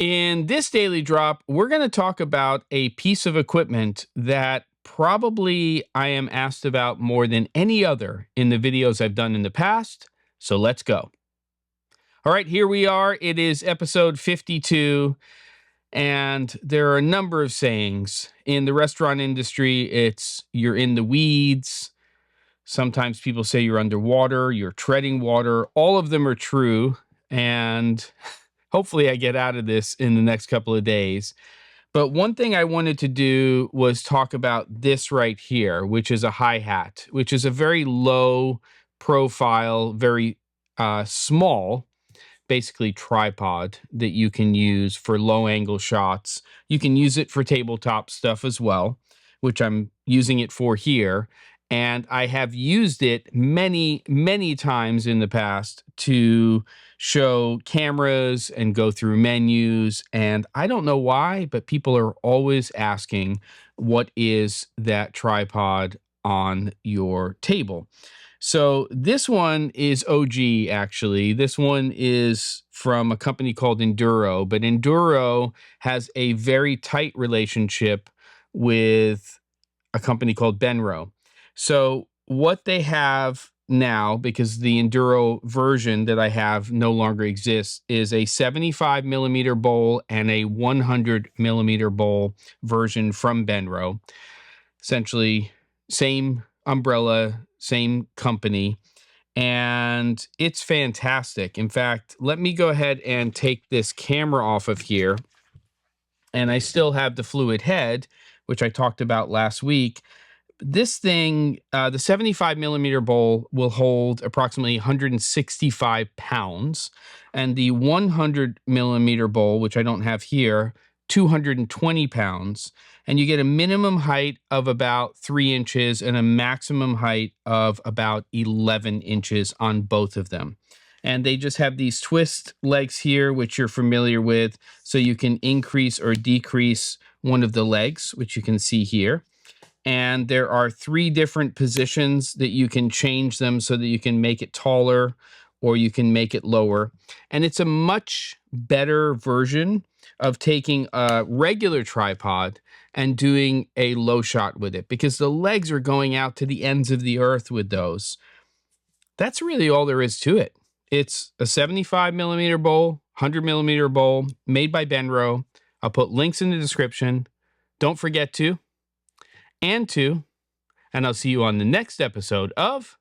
In this daily drop, we're going to talk about a piece of equipment that probably I am asked about more than any other in the videos I've done in the past. So let's go. All right, here we are. It is episode 52. And there are a number of sayings. In the restaurant industry, it's you're in the weeds. Sometimes people say you're underwater, you're treading water. All of them are true. And hopefully I get out of this in the next couple of days. But one thing I wanted to do was talk about this right here, which is a hi-hat, which is a very low profile, very small, basically tripod that you can use for low angle shots. You can use it for tabletop stuff as well, which I'm using it for here. And I have used it many, many times in the past to show cameras and go through menus. And I don't know why, but people are always asking, what is that tripod on your table? So this one is OG, actually. This one is from a company called Enduro, but Enduro has a very tight relationship with a company called Benro. So what they have now, because the Enduro version that I have no longer exists, is a 75 millimeter bowl and a 100 millimeter bowl version from Benro. Essentially, same umbrella, same company, and it's fantastic. In fact, let me go ahead and take this camera off of here, and I still have the fluid head, which I talked about last week. This thing, the 75 millimeter bowl will hold approximately 165 pounds, and the 100 millimeter bowl, which I don't have here, 220 pounds, and you get a minimum height of about 3 inches and a maximum height of about 11 inches on both of them. And they just have these twist legs here, which you're familiar with, so you can increase or decrease one of the legs, which you can see here. And there are 3 different positions that you can change them so that you can make it taller or you can make it lower. And it's a much better version of taking a regular tripod and doing a low shot with it, because the legs are going out to the ends of the earth with those. That's really all there is to it. It's a 75 millimeter bowl, 100 millimeter bowl made by Benro. I'll put links in the description. Don't forget to. And I'll see you on the next episode of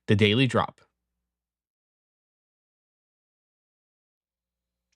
The Daily Drop.